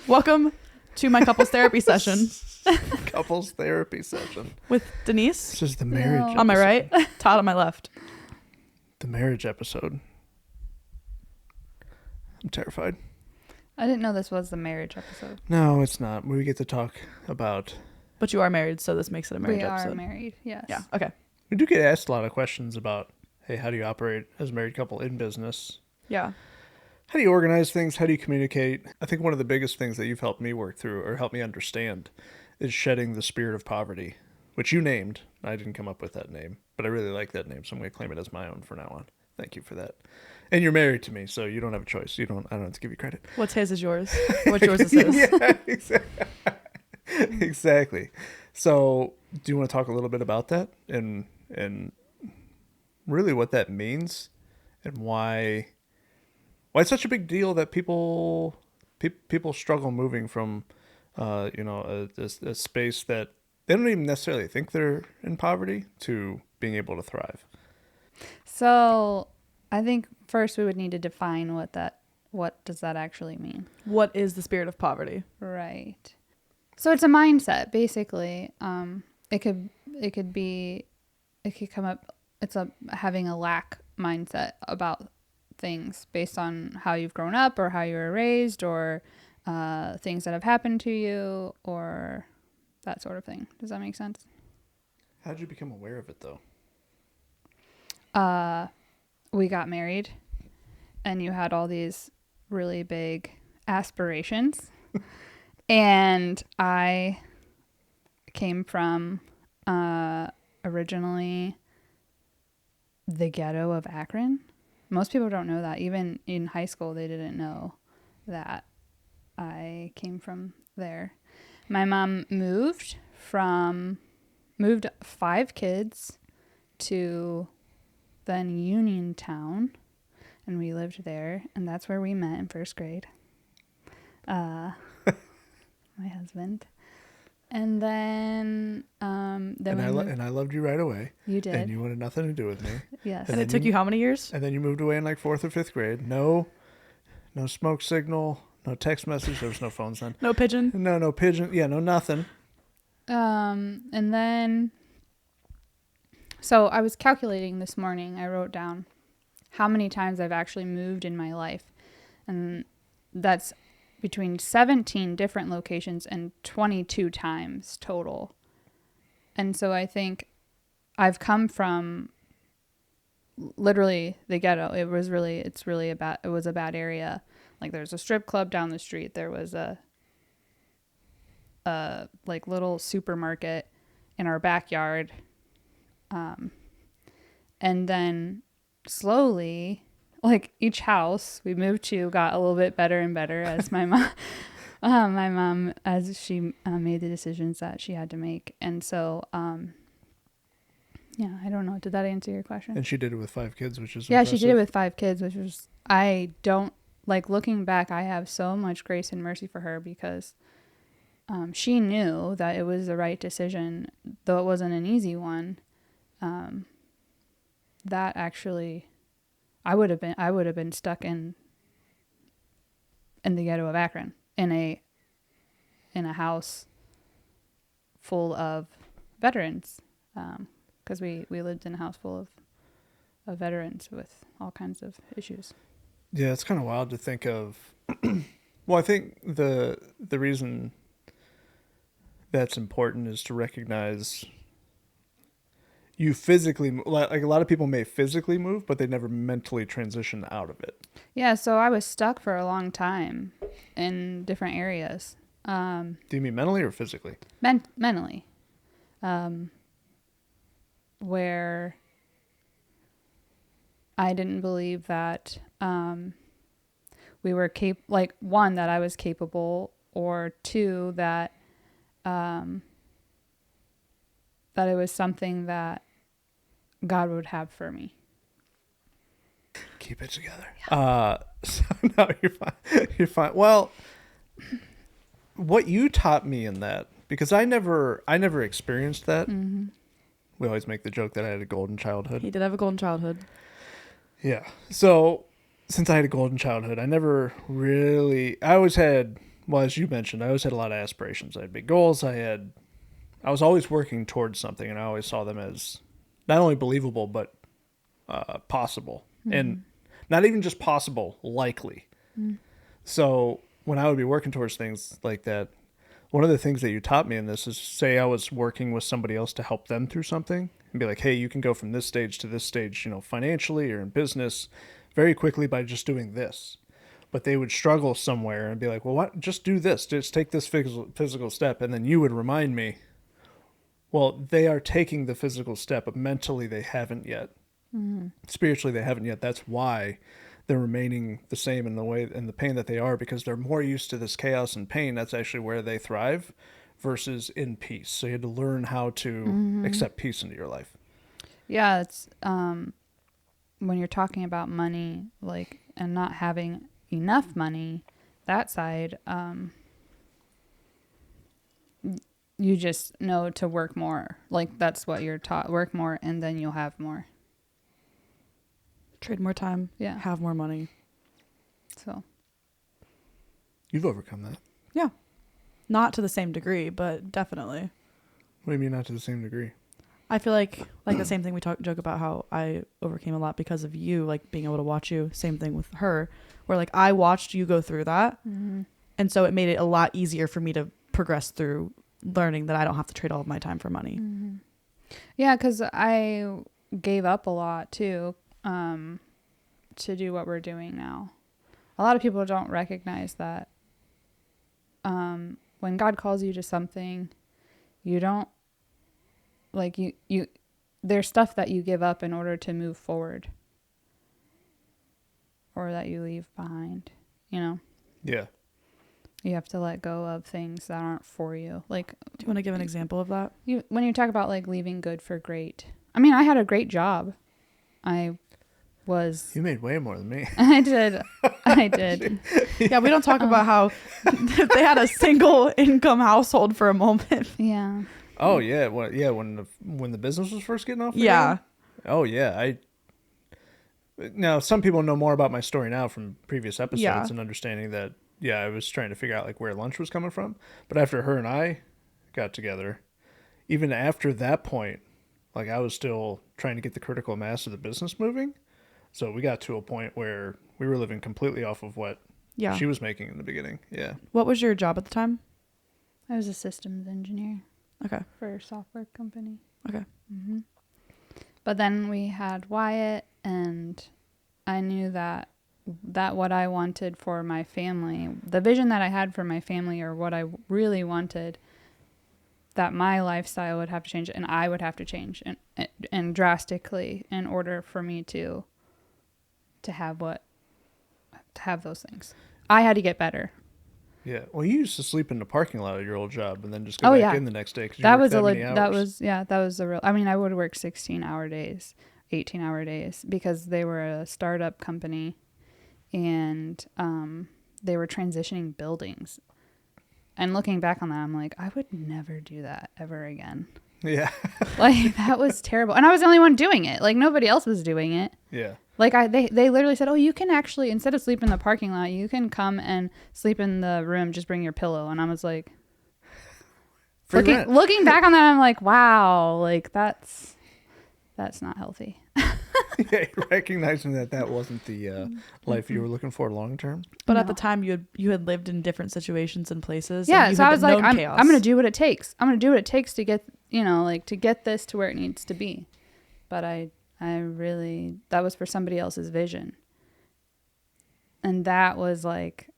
Welcome to my couples therapy session. Couples therapy session. With Denise. This is the marriage episode. On my right, Todd on my left. The marriage episode. I'm terrified. I didn't know this was the marriage episode. No, it's not. We get to talk about... But you are married, so this makes it a marriage episode. We are married, yes. Yeah, okay. We do get asked a lot of questions about, hey, how do you operate as a married couple in business? Yeah. How do you organize things? How do you communicate? I think one of the biggest things that you've helped me work through or help me understand is shedding the spirit of poverty, which you named. I didn't come up with that name, but I really like that name, so I'm going to claim it as my own from now on. Thank you for that. And you're married to me, so you don't have a choice. I don't have to give you credit. What's his is yours. What's yours is his. Yeah, exactly. Exactly. So do you want to talk a little bit about that and really what that means and why it's such a big deal that people struggle moving from a space that they don't even necessarily think they're in poverty to being able to thrive? So I think first we would need to define what does that actually mean? What is the spirit of poverty? Right. So it's a mindset, basically. It could come up. It's having a lack mindset about things based on how you've grown up or how you were raised or things that have happened to you or that sort of thing. Does that make sense? How did you become aware of it, though? We got married, and you had all these really big aspirations. And I came from originally the ghetto of Akron. Most people don't know that. Even in high school, they didn't know that I came from there. My mom moved 5 kids to then Uniontown, and we lived there, and that's where we met in first grade. My husband. And then I loved you right away. You did. And you wanted nothing to do with me. Yes. And it took you how many years? And then you moved away in like 4th or 5th grade. No smoke signal, no text message. There was no phones then. No pigeon? No pigeon. Yeah, no nothing. And then, so I was calculating this morning. I wrote down how many times I've actually moved in my life. And that's between 17 different locations and 22 times total. And so I think I've come from literally the ghetto. It was a bad area. Like there's a strip club down the street. There was a like little supermarket in our backyard. And then slowly, like each house we moved to got a little bit better and better as my mom, as she made the decisions that she had to make. And so, yeah, I don't know. Did that answer your question? And she did it with 5 kids, which is impressive. She did it with 5 kids, which was, I don't, like looking back, I have so much grace and mercy for her because she knew that it was the right decision, though it wasn't an easy one. That actually, I would have been stuck in the ghetto of Akron in a house full of veterans, because we lived in a house full of veterans with all kinds of issues. Yeah, it's kind of wild to think of. Well, I think the reason that's important is to recognize you physically, like a lot of people may physically move, but they never mentally transition out of it. Yeah, so I was stuck for a long time in different areas. Do you mean mentally or physically? Mentally. Where I didn't believe that we were one, that I was capable, or 2, that that it was something that God would have for me. Keep it together. Yeah. So no, you're fine. You're fine. Well, what you taught me in that, because I never experienced that. Mm-hmm. We always make the joke that I had a golden childhood. He did have a golden childhood. Yeah. So since I had a golden childhood, I never really, I always had, well, as you mentioned, I always had a lot of aspirations. I had big goals. I was always working towards something, and I always saw them as not only believable, but possible. And not even just possible, likely. So when I would be working towards things like that, one of the things that you taught me in this is, say I was working with somebody else to help them through something and be like, hey, you can go from this stage to this stage, financially or in business very quickly by just doing this. But they would struggle somewhere and be like, well, what? Just do this. Just take this physical step. And then you would remind me, well, they are taking the physical step, but mentally they haven't yet. Spiritually they haven't yet. That's why they're remaining the same in the way and the pain that they are, because they're more used to this chaos and pain. That's actually where they thrive versus in peace. So you had to learn how to accept peace into your life. Yeah, it's when you're talking about money, like, and not having enough money, that side, you just know to work more. Like, that's what you're taught. Work more, and then you'll have more. Trade more time. Yeah. Have more money. So. You've overcome that. Yeah. Not to the same degree, but definitely. What do you mean not to the same degree? I feel like the same thing we joke about how I overcame a lot because of you, like being able to watch you. Same thing with her, where like I watched you go through that. And so it made it a lot easier for me to progress through learning that I don't have to trade all of my time for money. Yeah, because I gave up a lot too, to do what we're doing now. A lot of people don't recognize that when God calls you to something, you don't, like, you there's stuff that you give up in order to move forward, or that you leave behind, Yeah. You have to let go of things that aren't for you. Like, Do you want to give an example of that? when you talk about like leaving good for great, I mean, I had a great job. You made way more than me. I did. Yeah, we don't talk about how they had a single income household for a moment. Yeah. Oh yeah, when the business was first getting off the Yeah. ground? Oh yeah, now some people know more about my story now from previous episodes Yeah. and understanding that I was trying to figure out like where lunch was coming from. But after her and I got together, even after that point, like I was still trying to get the critical mass of the business moving. So we got to a point where we were living completely off of what she was making in the beginning. Yeah. What was your job at the time? I was a systems engineer. Okay. For a software company. Okay. But then we had Wyatt, and I knew that what I wanted for my family, the vision that I had for my family, or what I really wanted, that my lifestyle would have to change and I would have to change and drastically in order for me to have those things. I had to get better. Yeah. Well, you used to sleep in the parking lot of your old job and then just go back in the next day because you worked that many hours. That was a real, I mean, I would work 16-hour days, 18-hour days, because they were a startup company, and they were transitioning buildings. And looking back on that, I'm like, I would never do that ever again. Yeah. Like, that was terrible. And I was the only one doing it. Like, nobody else was doing it. Yeah. Like, they literally said, oh, you can actually, instead of sleep in the parking lot, you can come and sleep in the room, just bring your pillow. And I was like, looking back on that, I'm like, wow, like that's not healthy. Yeah, recognizing that wasn't the life you were looking for long term. But at the time, you had lived in different situations and places. Yeah, and you so had I was like, I'm chaos. going to do what it takes. I'm going to do what it takes to get, to get this to where it needs to be. But I really, that was for somebody else's vision. And that was like,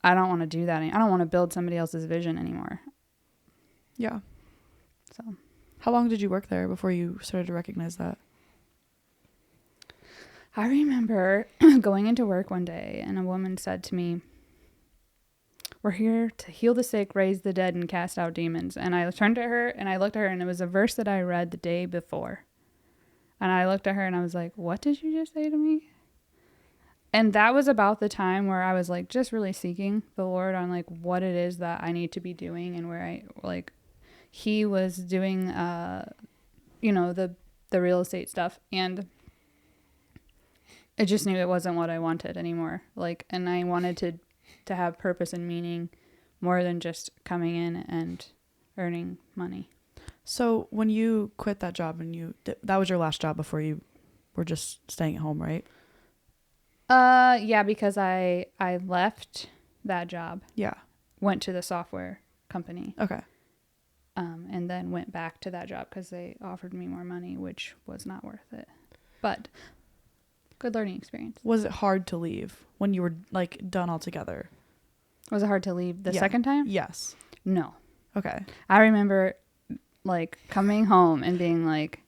I don't want to do that. I don't want to build somebody else's vision anymore. Yeah. So, how long did you work there before you started to recognize that? I remember going into work one day, and a woman said to me, "We're here to heal the sick, raise the dead, and cast out demons." And I turned to her, and I looked at her, and it was a verse that I read the day before. And I looked at her, and I was like, what did you just say to me? And that was about the time where I was like just really seeking the Lord on like what it is that I need to be doing, and where I like he was doing the real estate stuff, and I just knew it wasn't what I wanted anymore. Like, and I wanted to have purpose and meaning more than just coming in and earning money. So when you quit that job and that was your last job before you were just staying at home, right? Yeah, because I left that job, Yeah. went to the software company, Okay. and then went back to that job because they offered me more money, which was not worth it. But good learning experience. Was it hard to leave when you were like done altogether? Was it hard to leave the Yeah. second time? Yes. No. Okay. I remember like coming home and being like,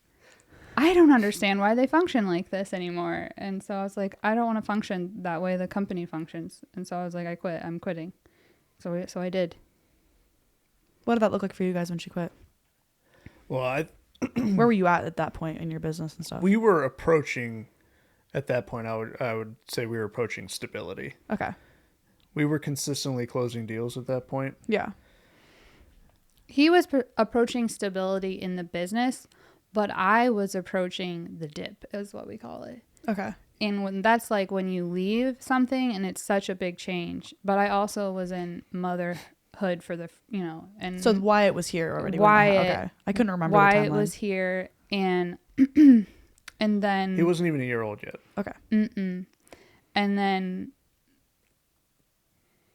I don't understand why they function like this anymore. And so I was like, I don't want to function that way the company functions. And so I was like, I quit. I'm quitting. So I did. What did that look like for you guys when she quit? Well, Where were you at that point in your business and stuff? we were approaching, at that point, I would say we were approaching stability. Okay. We were consistently closing deals at that point. Yeah. He was approaching stability in the business, but I was approaching the dip, is what we call it. Okay. And that's like when you leave something and it's such a big change. But I also was in motherhood for the, and So Wyatt was here already. Wyatt, okay. I couldn't remember Wyatt the timeline. was here, and and then He wasn't even a year old yet. Okay. and then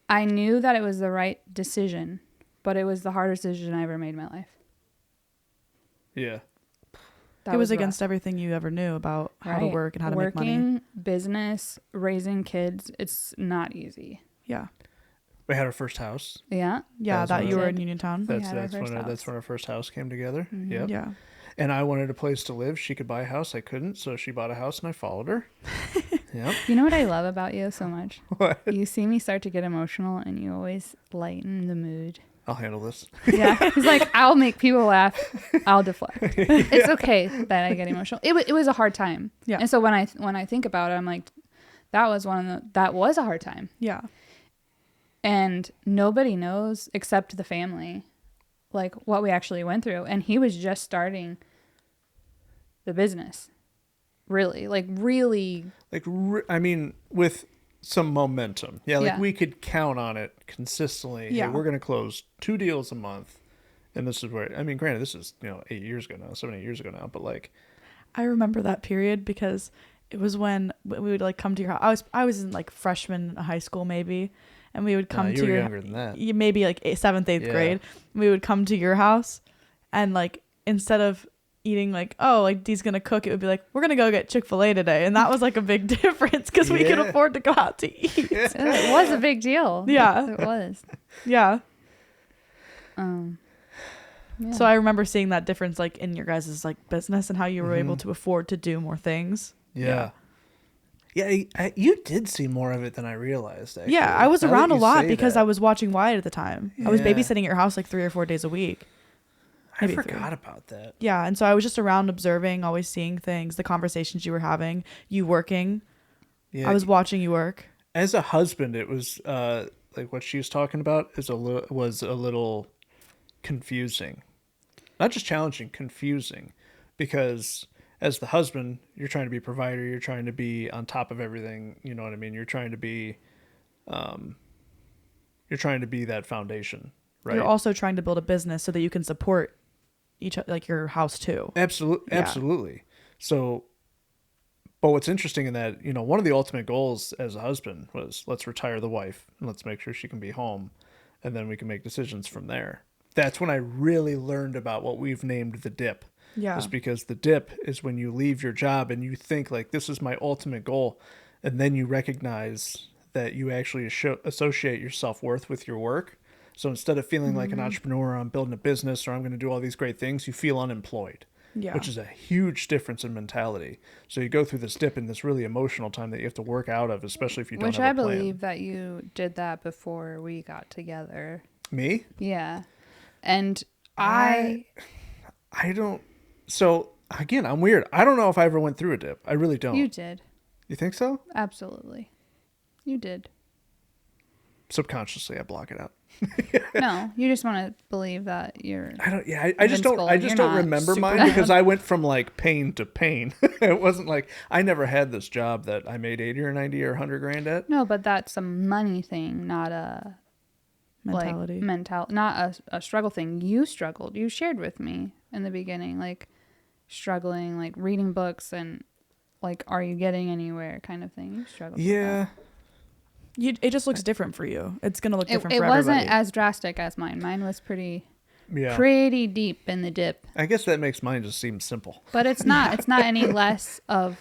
I knew that it was the right decision, but it was the hardest decision I ever made in my life. Yeah. That it was rough. against everything you ever knew about how to Right. work and how to make money. Working, business, raising kids, it's not easy. Yeah. We had our first house. Yeah. Yeah, That's that when you I- were in Uniontown. We That's had our that's first when house. that's when our first house came together. Mhm. Yep. Yeah. And I wanted a place to live. She could buy a house. I couldn't, so she bought a house, and I followed her. Yep. You know what I love about you so much? What? You see me start to get emotional and you always lighten the mood. I'll handle this. Yeah. He's like, I'll make people laugh. I'll deflect. It's okay that I get emotional. It was a hard time. Yeah. And so when I think about it, I'm like, that was a hard time. Yeah. And nobody knows except the family, like what we actually went through. And he was just starting the business. Really. I mean, with some momentum. Yeah, Yeah. we could count on it consistently. Yeah. Hey, we're going to close 2 deals a month. And this is where, I mean, granted, this is, 8 years ago now, 7, 8 years ago now, but like, I remember that period because it was when we would like come to your house. I was in like freshman high school maybe, and we would come you to were your younger than that. maybe like 7th, 8th Yeah. grade. We would come to your house, and like instead of eating like, oh, like Dee's gonna cook, it would be like, we're gonna go get Chick-fil-A today, and that was like a big difference because we could Yeah. afford to go out to eat. It was a big deal. Yeah. It was. Yeah. Yeah. So I remember seeing that difference like in your guys' like business and how you were able Mhm. to afford to do more things. Yeah. Yeah, you did see more of it than I realized, actually. Yeah, I was Now that around a you lot say because that, I was watching Wyatt at the time. I was Yeah. babysitting at your house like 3 or 4 days a week. I maybe 3. forgot about that. Yeah, and so I was just around observing, always seeing things, the conversations you were having, you working. Yeah, I was watching you work. as a husband, it was like what she was talking about was a little confusing. Not just challenging, confusing, because as the husband, you're trying to be a provider, you're trying to be on top of everything, you know what I mean? You're trying to be that foundation, right? You're also trying to build a business so that you can support like your house too. Absolutely, Yeah. absolutely. So, but what's interesting in that, one of the ultimate goals as a husband was let's retire the wife and let's make sure she can be home, and then we can make decisions from there. That's when I really learned about what we've named the dip. Yeah. Is because the dip is when you leave your job and you think like this is my ultimate goal, and then you recognize that you actually associate your self-worth with your work. So instead of feeling like an entrepreneur, I'm building a business or I'm going to do all these great things, you feel unemployed. Yeah. Which is a huge difference in mentality. So you go through this dip in this really emotional time that you have to work out of, especially if you don't Which I have a plan. believe that you did that before we got together. Me? Yeah. And I don't. So again, I'm weird. I don't know if I ever went through a dip. I really don't. You did. You think so? Absolutely. You did. subconsciously I block it out. No, you just want to believe that you're. I just don't You're remember not mine Superman. because I went from like pain to pain. It wasn't like I never had this job that I made 80 or 90 or 100 grand at. No, but that's a money thing, not a Mentality. not a struggle thing. You struggled. You shared with me in the beginning, like struggling, like reading books and like, are you getting anywhere kind of thing. You struggled. Yeah. It just looks different for you. It's gonna look different It for wasn't everybody. as drastic as mine. Mine was pretty Yeah. deep in the dip. I guess that makes mine just seem simple. But it's not. It's not any less of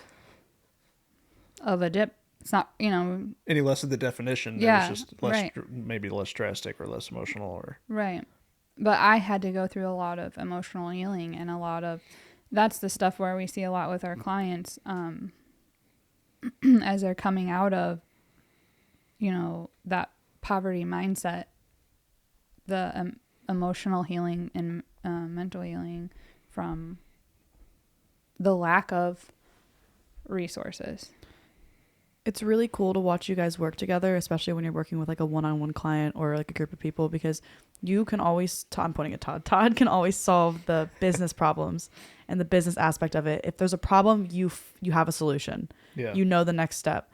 a dip. It's not. Any less of the definition. Yeah, It was just less, right. maybe less drastic or less emotional or. Right. But I had to go through a lot of emotional healing and a lot of. That's the stuff where we see a lot with our clients, as they're coming out of, that poverty mindset, the emotional healing and mental healing from the lack of resources. It's really cool to watch you guys work together, especially when you're working with like a one-on-one client or like a group of people, because you can always, I'm pointing at Todd. Todd can always solve the business problems and the business aspect of it. If there's a problem, you have a solution. Yeah. You know the next step.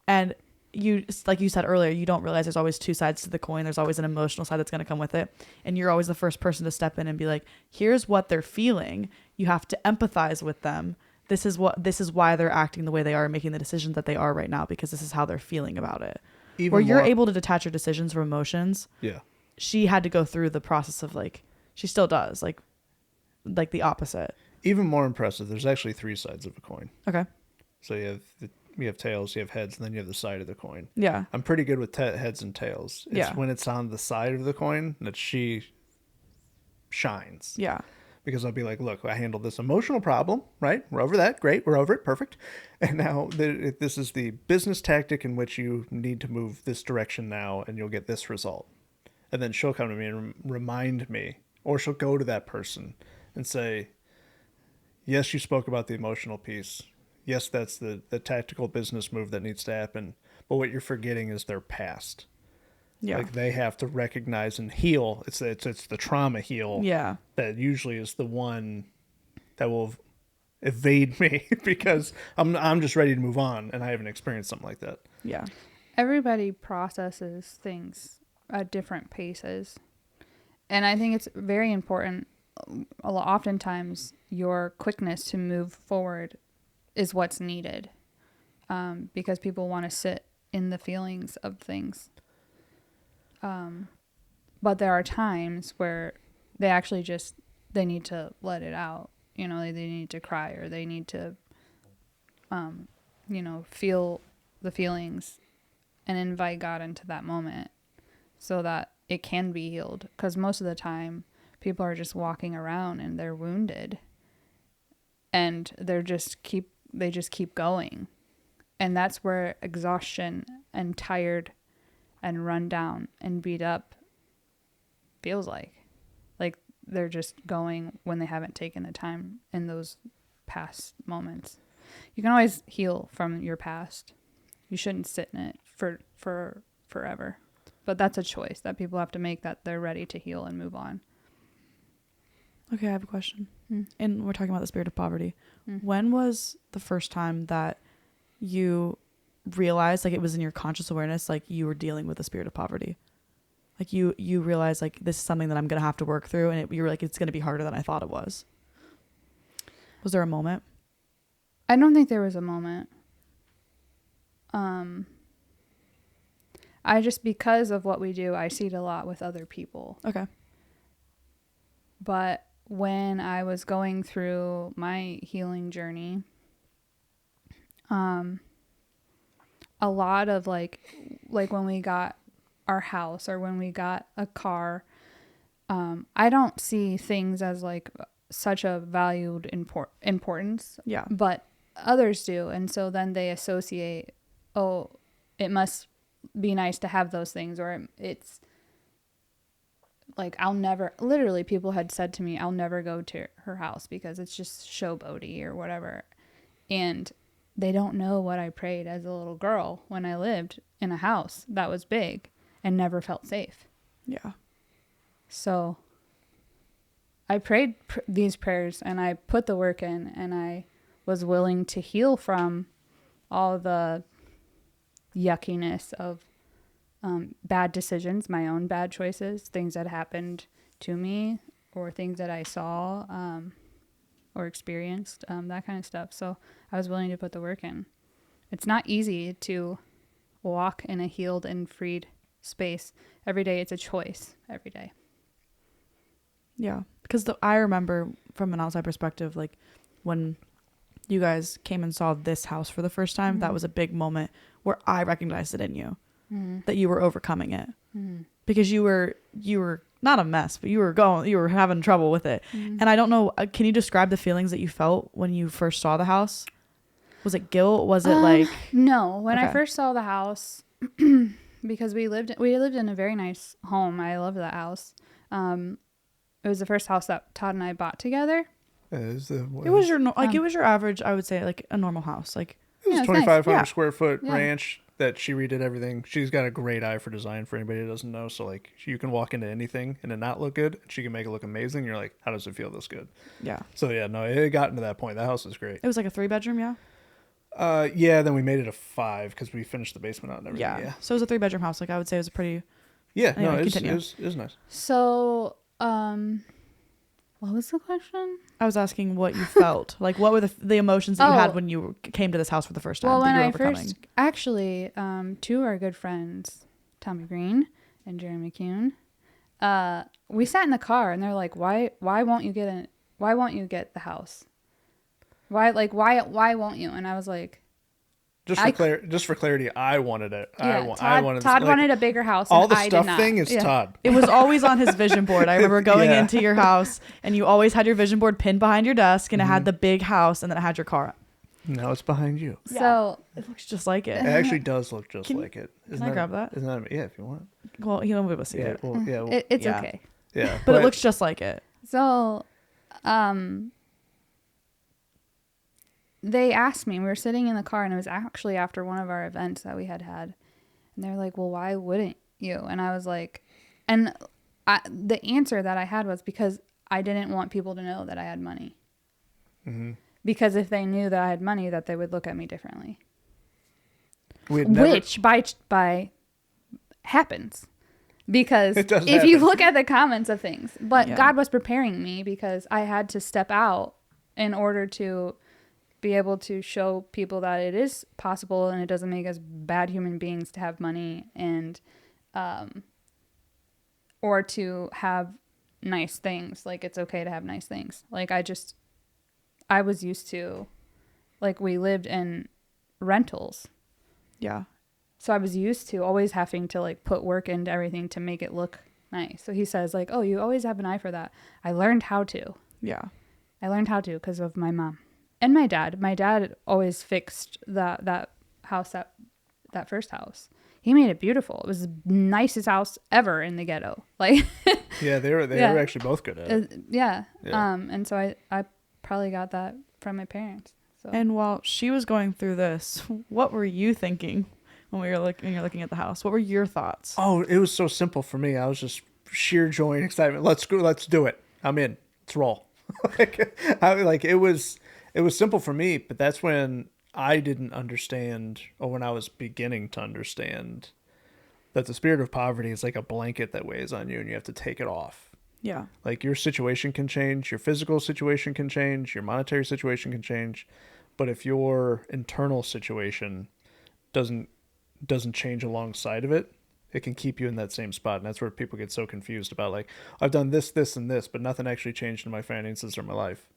And you, like you said earlier, you don't realize there's always two sides to the coin. There's always an emotional side that's going to come with it. And you're always the first person to step in and be like, here's what they're feeling. You have to empathize with them. This is why they're acting the way they are and making the decisions that they are right now, because this is how they're feeling about it. Even Where you're more- able to detach your decisions from emotions. Yeah. She had to go through the process of like, she still does, like the opposite. Even more impressive. There's actually 3 sides of a coin. Okay. So you have tails, you have heads, and then you have the side of the coin. Yeah. I'm pretty good with heads and tails. It's Yeah. when it's on the side of the coin that she shines. Yeah. Because I'll be like, look, I handled this emotional problem, right? We're over that. Great. We're over it. Perfect. And now this is the business tactic in which you need to move this direction now, and you'll get this result. And then she'll come to me and remind me, or she'll go to that person and say, yes, you spoke about the emotional piece. Yes, that's the tactical business move that needs to happen. But what you're forgetting is their past. Yeah. Like they have to recognize and heal. It's the trauma heal. Yeah. That usually is the one that will evade me because I'm just ready to move on and I haven't experienced something like that. Yeah. Everybody processes things at different paces. And I think it's very important. Oftentimes, your quickness to move forward is what's needed, because people want to sit in the feelings of things. But there are times where they actually they need to let it out. They need to cry, or they need to, feel the feelings and invite God into that moment so that it can be healed. Because most of the time, people are just walking around and they're wounded, and they just keep going. And that's where exhaustion and tired and run down and beat up feels like they're just going when they haven't taken the time in those past moments. You can always heal from your past. You shouldn't sit in it for forever. But that's a choice that people have to make, that they're ready to heal and move on. Okay, I have a question. Hmm. And we're talking about the spirit of poverty. Hmm. When was the first time that you realized, like, it was in your conscious awareness, like you were dealing with the spirit of poverty? Like you realized, like, this is something that I'm going to have to work through, and you were like, it's going to be harder than I thought it was. Was there a moment? I don't think there was a moment. I just, because of what we do, I see it a lot with other people. Okay. But when I was going through my healing journey, a lot of like when we got our house or when we got a car, I don't see things as like such a valued importance. Yeah. But others do. And so then they associate, oh, it must be nice to have those things, or it's like, literally people had said to me, I'll never go to her house because it's just showboaty or whatever. And they don't know what I prayed as a little girl when I lived in a house that was big. and never felt safe. Yeah. So I prayed these prayers and I put the work in, and I was willing to heal from all the yuckiness of bad decisions, my own bad choices, things that happened to me or things that I saw or experienced, that kind of stuff. So I was willing to put the work in. It's not easy to walk in a healed and freed space every day. It's a choice every day. Yeah. Because I remember from an outside perspective, like when you guys came and saw this house for the first time, Mm-hmm. that was a big moment where I recognized it in you, that you were overcoming it, because you were not a mess, but you were having trouble with it. And I don't know, can you describe the feelings that you felt when you first saw the house? Was it guilt? Was it like... No, when I Okay. first saw the house, because we lived in a very nice home. I loved that house. It was the first house that Todd and I bought together. It was your average, I would say, like a normal house. Like, It was Yeah, a it's nice. 2,500 Yeah. square foot Yeah. ranch that she redid everything. She's got a great eye for design for anybody that doesn't know. So, like, you can walk into anything and it not look good. She can make it look amazing. You're like, how does it feel this good? yeah. So, yeah, no, it got into that point. That house is great. It was like a 3-bedroom, yeah? Yeah, then we made it a 5 because we finished the basement out and everything. Yeah. Yeah. So it was a 3-bedroom house. Like, I would say it was a pretty... Yeah, no, Anyway, it continue. was nice. So, what was the question? I was asking what you felt. Like, what were the emotions that you had Oh. when you came to this house for the first time Well, that when you were I overcoming? first, actually, two of our good friends, Tommy Green and Jerry McCune, we sat in the car and they're like, why won't you get the house? Why won't you? And I was like, Just for clarity, I wanted it. yeah, I wanted Todd like, wanted a bigger house. all and the I stuff did not. thing is Yeah. Todd. It was always on his vision board. I remember going Yeah. into your house and you always had your vision board pinned behind your desk, and it had the big house, and then it had your car. Now it's behind you. So It looks just like It it. actually does look just Can- like it. can I grab that? Isn't that? Yeah, if you want. Well, you won't be able to see Yeah, it. well, yeah, well, it's Yeah. okay. yeah. But it looks just like it. So, they asked me, we were sitting in the car, and it was actually after one of our events that we had. And they're like, well, why wouldn't you? And I was like, the answer that I had was because I didn't want people to know that I had money. Mm-hmm. Because if they knew that I had money, that they would look at me differently. we had never, Which by happens. Because It does if you happen. look at the comments of things, but Yeah. God was preparing me because I had to step out in order to be able to show people that it is possible and it doesn't make us bad human beings to have money and or to have nice things. Like, it's okay to have nice things. Like, I was used to, like, we lived in rentals. Yeah. So I was used to always having to, like, put work into everything to make it look nice. So he says, like, oh, you always have an eye for that. I learned how to. Yeah. I learned how to because of my mom and my dad. My dad always fixed that house, that first house. He made it beautiful. It was the nicest house ever in the ghetto. Like, Yeah, they were Yeah. actually both good at it. yeah. Yeah. And so I probably got that from my parents. So And while she was going through this, what were you thinking when you're looking at the house? What were your thoughts? Oh, it was so simple for me. I was just sheer joy and excitement. Let's go. Let's do it. I'm in. Let's roll. It was simple for me, but that's when I didn't understand, or when I was beginning to understand, that the spirit of poverty is like a blanket that weighs on you and you have to take it off. Yeah. Like, your situation can change, your physical situation can change, your monetary situation can change, but if your internal situation doesn't change alongside of it, it can keep you in that same spot. And that's where people get so confused about, like, I've done this, this, and this, but nothing actually changed in my finances or my life.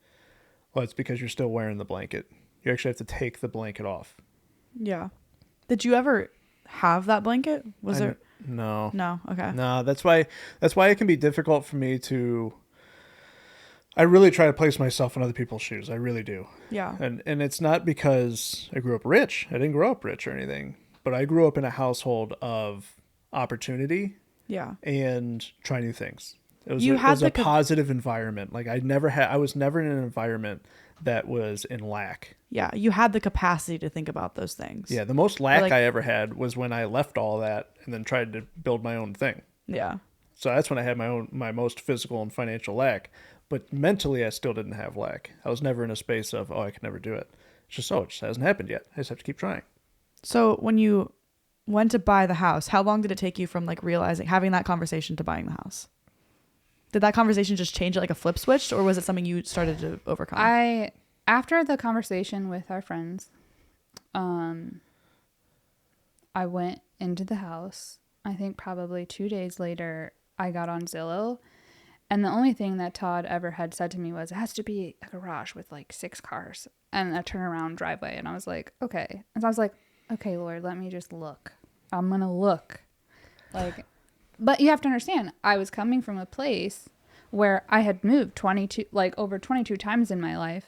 Well, it's because you're still wearing the blanket. You actually have to take the blanket off. Yeah. Did you ever have that blanket? Was there? No. No. Okay. No, that's why it can be difficult for me to. I really try to place myself in other people's shoes. I really do. Yeah. And it's not because I grew up rich. I didn't grow up rich or anything, but I grew up in a household of opportunity Yeah. and try new things. It was You had a positive environment. Like, I was never in an environment that was in lack. Yeah, you had the capacity to think about those things. Yeah, the most lack like- I ever had was when I left all that and then tried to build my own thing. Yeah. So that's when I had my most physical and financial lack. But mentally, I still didn't have lack. I was never in a space of, I can never do it. It's just, it just hasn't happened yet. I just have to keep trying. So when you went to buy the house, how long did it take you from like realizing, having that conversation to buying the house? Did that conversation just change it like a flip switch, or was it something you started to overcome? After the conversation with our friends, I went into the house. I think probably 2 days later, I got on Zillow. And the only thing that Todd ever had said to me was, it has to be a garage with like 6 cars and a turnaround driveway. And I was like, okay. And so I was like, okay, Lord, let me just look. I'm going to look. Like, but you have to understand, I was coming from a place where I had moved over 22 times in my life.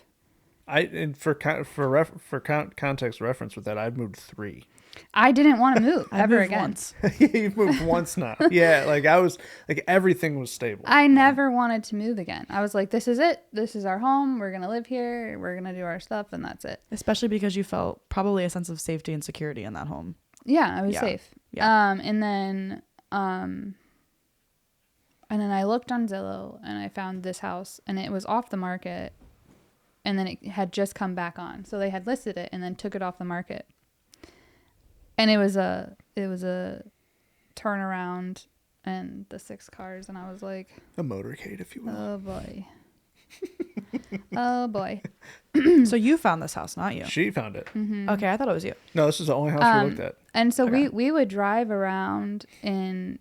And for context reference with that, I've moved 3. I didn't want to move ever moved again. Once. You've moved once now. Yeah, like I was, like everything was stable. I never wanted to move again. I was like, this is it. This is our home. We're going to live here. We're going to do our stuff, and that's it. Especially because you felt probably a sense of safety and security in that home. Yeah, I was safe. Yeah. And then I looked on Zillow and I found this house, and it was off the market, and then it had just come back on. So they had listed it and then took it off the market. And it was a turnaround and the 6 cars, and I was like, A motorcade, if you will. oh boy. Oh boy. So you found this house, not you? She found it. Mm-hmm. Okay, I thought it was you. No, this is the only house we looked at. And so Okay. we would drive around in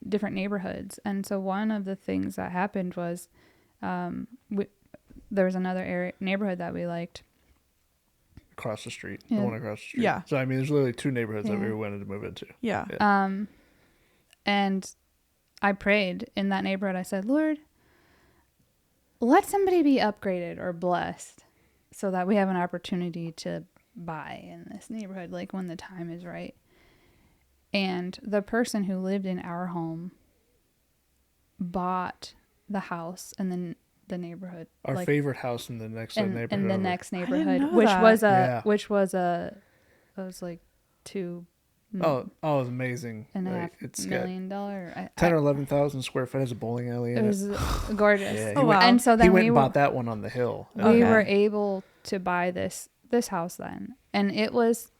different neighborhoods. And so one of the things that happened was there was another neighborhood that we liked. Across the street. Yeah. The one across the street. Yeah. So, I mean, there's literally 2 neighborhoods that Yeah. we wanted to move into. Yeah. And I prayed in that neighborhood. I said, Lord, let somebody be upgraded or blessed so that we have an opportunity to buy in this neighborhood, like when the time is right. And the person who lived in our home bought the house and then the neighborhood. Our favorite house in the next neighborhood. In the over. next know neighborhood, that. which was it was like $2 Oh, it was amazing. and a Like, half it's million dollar. 10 or 11,000 square foot, has a bowling alley It in it. was gorgeous. Yeah, Oh, wow. And so He then went we and were, bought that one on the hill. we Okay. were able to buy this house then, and it was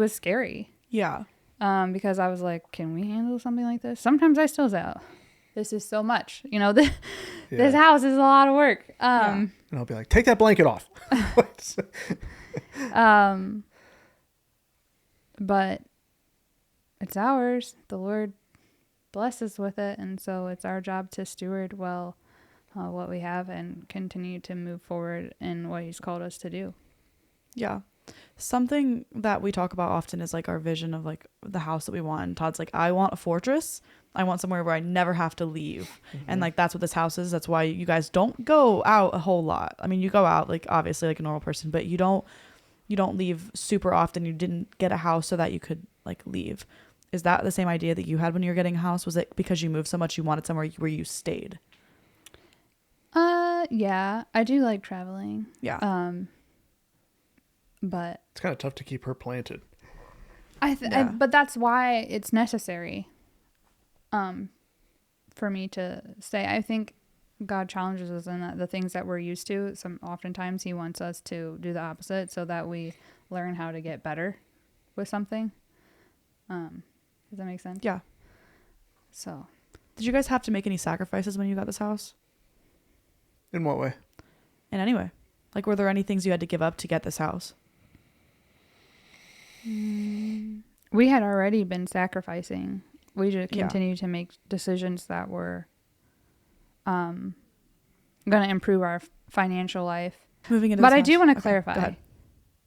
scary. Yeah. Because I was like, can we handle something like this? Sometimes I still say, oh, this is so much, this Yeah. house is a lot of work. And I'll be like, take that blanket off. But it's ours. The Lord blessed us with it, and so it's our job to steward well what we have and continue to move forward in what He's called us to do. Yeah. Something that we talk about often is like our vision of like the house that we want. And Todd's like, I want a fortress. I want somewhere where I never have to leave. Mm-hmm. And like, that's what this house is. That's why you guys don't go out a whole lot. I mean, you go out like obviously like a normal person, but you don't leave super often. You didn't get a house so that you could like leave. Is that the same idea that you had when you were getting a house? Was it because you moved so much you wanted somewhere where you stayed? Yeah, I do like traveling. Yeah. But It's kind of tough to keep her planted. Yeah. but that's why it's necessary for me to stay. I think God challenges us in that the things that we're used to, oftentimes He wants us to do the opposite so that we learn how to get better with something. Does that make sense? Yeah. So Did you guys have to make any sacrifices when you got this house? In what way? In any way? Like, were there any things you had to give up to get this house? we had already been sacrificing. We just Yeah. continue to make decisions that were going to improve our financial life. Moving into But this I do house? want to Okay, clarify. go ahead.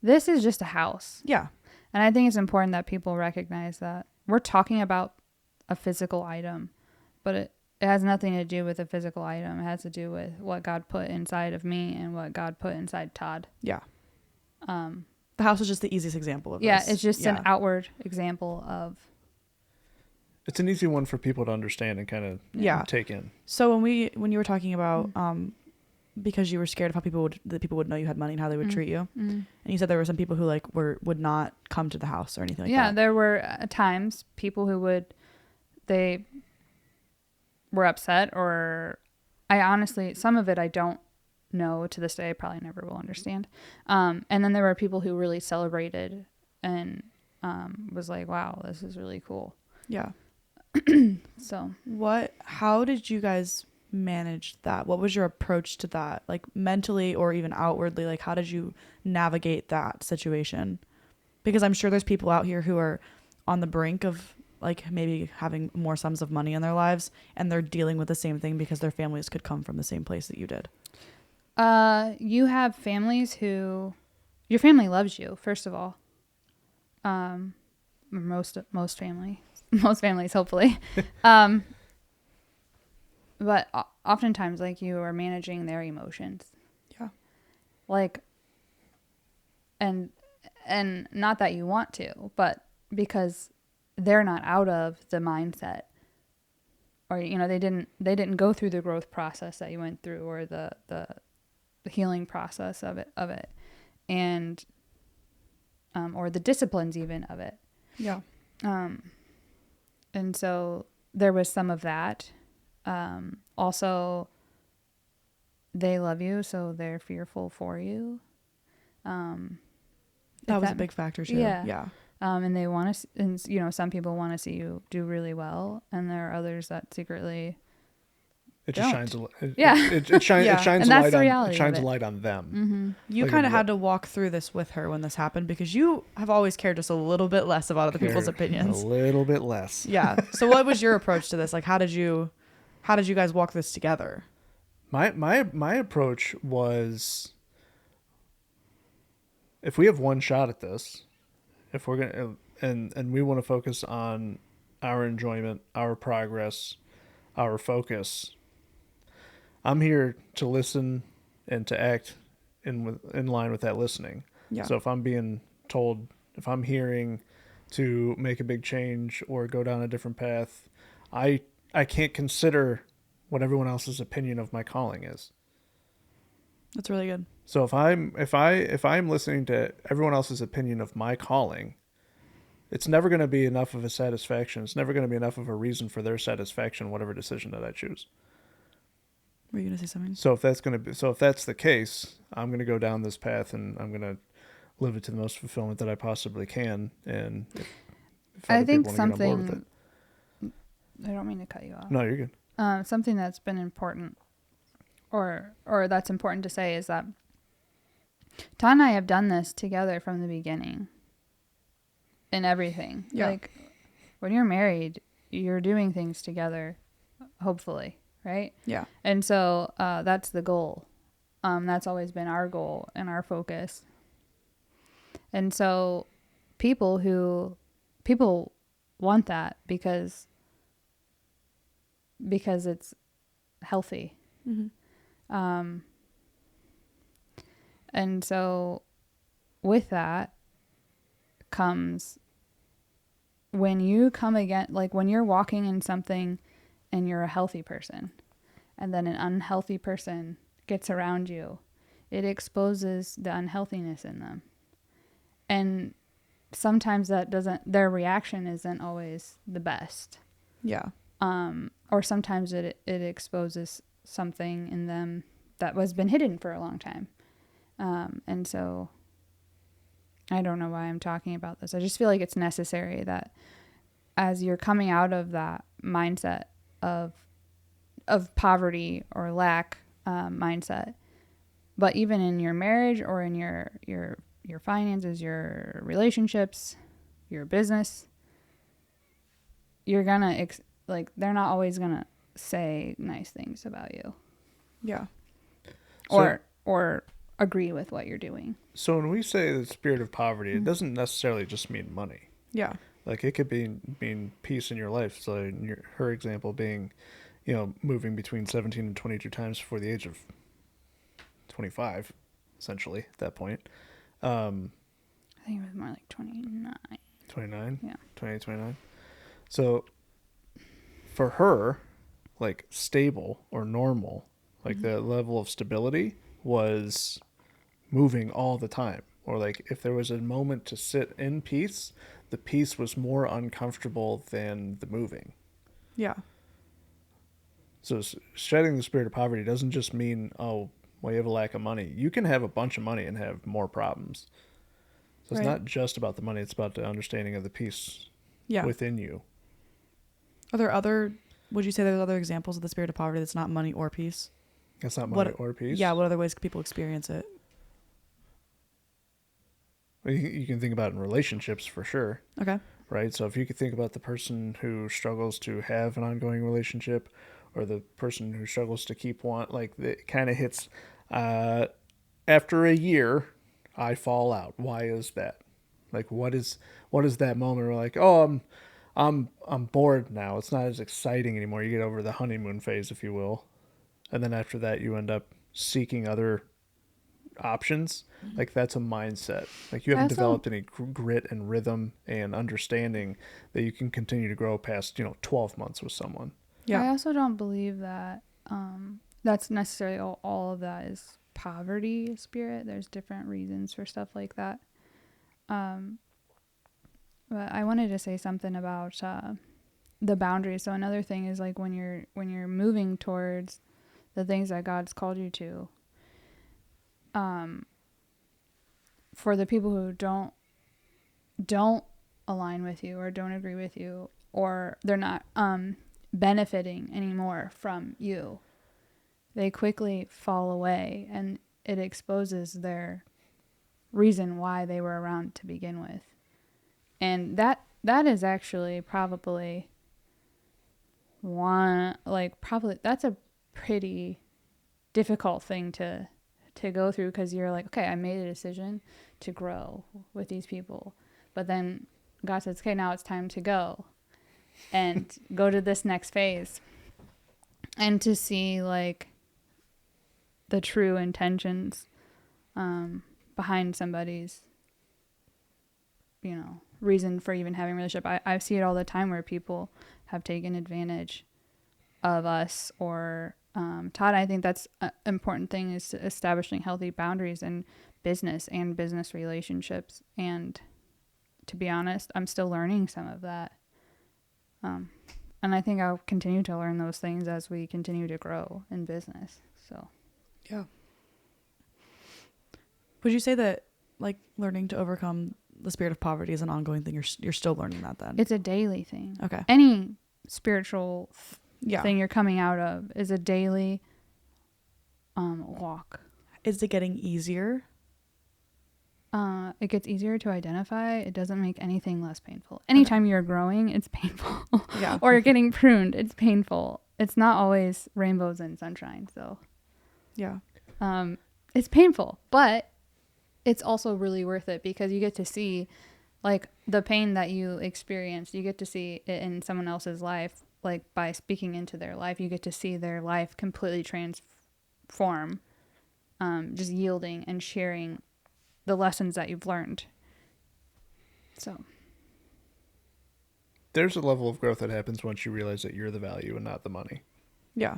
This is just a house. Yeah. And I think it's important that people recognize that we're talking about a physical item, but it has nothing to do with a physical item. It has to do with what God put inside of me and what God put inside Todd. Yeah. The house is just the easiest example of Yeah, this. it's just Yeah. an outward example of. It's an easy one for people to understand and kind of Yeah. take in. So when you were talking about because you were scared of how that people would know you had money and how they would treat you. And you said there were some people who like would not come to the house or anything like that. Yeah, there were times people who they were upset, or I honestly, some of it I don't know to this day. I probably never will understand. And then there were people who really celebrated and was like, wow, this is really cool. Yeah. So how did you guys manage that? What was your approach to that? Like mentally or even outwardly, like how did you navigate that situation? Because I'm sure there's people out here who are on the brink of like maybe having more sums of money in their lives and they're dealing with the same thing because their families could come from the same place that you did. You have families who your family loves you, first of all. Most families, hopefully. But oftentimes, like, you are managing their emotions. Yeah. Like, and not that you want to, but because they're not out of the mindset, or, you know, they didn't go through the growth process that you went through, or the healing process of it. And, or the disciplines even of it. Yeah. And so there was some of that. Also, they love you, so they're fearful for you. That was a big factor too. Yeah. Yeah. And they want to, and you know, some people want to see you do really well, and there are others that secretly it just don't. shines Yeah. it shines Yeah. it shines And a that's light the on reality it shines of a it. light on them. Mm-hmm. You Like kind of had to walk through this with her when this happened because you have always cared just a little bit less about other people's Cared opinions. a little bit less. Yeah. So what was your approach to this? Like, how did you guys walk this together? My approach was, if we have one shot at this, if we're gonna and we want to focus on our enjoyment, our progress, our focus, I'm here to listen and to act in line with that listening. Yeah. So if I'm being told, if I'm hearing to make a big change or go down a different path, I can't consider what everyone else's opinion of my calling is. That's really good. So if I'm listening to everyone else's opinion of my calling, it's never going to be enough of a satisfaction. It's never going to be enough of a reason for their satisfaction, whatever decision that I choose. Were you going to say something? So if that's the case, I'm going to go down this path and I'm going to live it to the most fulfillment that I possibly can. And if I other think people want to get on board with something. I don't mean to cut you off. No, you're good. Something that's been important, or that's important to say, is that Todd and I have done this together from the beginning. In everything. Yeah. Like, when you're married, you're doing things together, hopefully, right? Yeah. And so that's the goal. That's always been our goal and our focus. And so people want that because it's healthy. Mm-hmm. And so with that comes, when you come again, like when you're walking in something and you're a healthy person and then an unhealthy person gets around you, it exposes the unhealthiness in them. And sometimes their reaction isn't always the best. Yeah. Or sometimes it exposes something in them that was been hidden for a long time. And so I don't know why I'm talking about this. I just feel like it's necessary that as you're coming out of that mindset of poverty or lack mindset, but even in your marriage or in your finances, your relationships, your business, you're gonna they're not always gonna say nice things about you. Yeah. Or agree with what you're doing. So when we say the spirit of poverty, it doesn't necessarily just mean money. Yeah. Like, it could mean peace in your life. So her example being, you know, moving between 17 and 22 times before the age of 25, essentially, at that point. I think it was more like 29. 29? Yeah. 28, 29. So for her, like, stable or normal Like the level of stability was moving all the time. Or like if there was a moment to sit in peace, the peace was more uncomfortable than the moving. Yeah. So shedding the spirit of poverty doesn't just mean, oh, well, you have a lack of money. You can have a bunch of money and have more problems. So it's Right. not just about the money. It's about the understanding of the peace Yeah. within you. Are there other, would you say there's other examples of the spirit of poverty that's not money or peace? It's not money What- or peace. Yeah. What other ways can people experience it? Well, you can think about it in relationships for sure, Okay. right? So if you could think about the person who struggles to have an ongoing relationship, or the person who struggles to keep one, like it kind of hits after a year, I fall out. Why is that? Like what is that moment where like, oh, I'm bored now. It's not as exciting anymore. You get over the honeymoon phase, if you will, and then after that, you end up seeking other options. Like that's a mindset. Like you haven't developed any grit and rhythm and understanding that you can continue to grow past 12 months with someone. Yeah. I also don't believe that that's necessarily all of that is poverty spirit. There's different reasons for stuff like that. But I wanted to say something about the boundaries. So another thing is like when you're moving towards the things that God's called you to, for the people who don't align with you or don't agree with you, or they're not benefiting anymore from you, they quickly fall away, and it exposes their reason why they were around to begin with. And that is actually probably that's a pretty difficult thing to go through, because you're like, okay, I made a decision to grow with these people, but then God says, okay, now it's time to go and go to this next phase, and to see like the true intentions behind somebody's reason for even having a relationship. I see it all the time where people have taken advantage of us, or Todd, I think that's an important thing, is establishing healthy boundaries in business and business relationships. And to be honest, I'm still learning some of that. And I think I'll continue to learn those things as we continue to grow in business. So, yeah. Would you say that like learning to overcome the spirit of poverty is an ongoing thing? You're still learning that then? it's a daily thing. Okay. Any spiritual Yeah. thing you're coming out of is a daily walk. Is it getting easier? It gets easier to identify. It doesn't make anything less painful. Anytime you're growing, it's painful. Yeah. Or you're getting pruned, it's painful. It's not always rainbows and sunshine. So Yeah. it's painful, but it's also really worth it, because you get to see like the pain that you experienced. You get to see it in someone else's life. Like by speaking into their life, you get to see their life completely transform, just yielding and sharing the lessons that you've learned. So There's a level of growth that happens once you realize that you're the value and not the money. Yeah.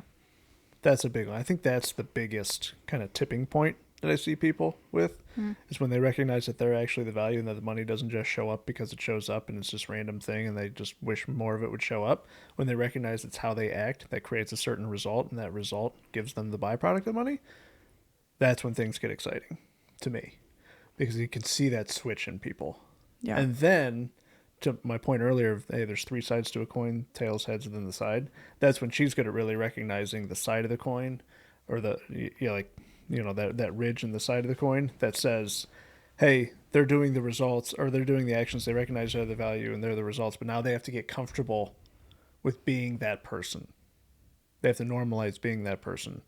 That's a big one. I think that's the biggest kind of tipping point that I see people with, is when they recognize that they're actually the value and that the money doesn't just show up because it shows up and it's just a random thing and they just wish more of it would show up. When they recognize it's how they act that creates a certain result, and that result gives them the byproduct of money, that's when things get exciting to me, because you can see that switch in people. Yeah. And then, to my point earlier of, hey, there's three sides to a coin, tails, heads, and then the side. That's when she's good at really recognizing the side of the coin, or that ridge in the side of the coin that says, hey, they're doing the results, or they're doing the actions. They recognize they're the value and they're the results, but now they have to get comfortable with being that person. They have to normalize being that person,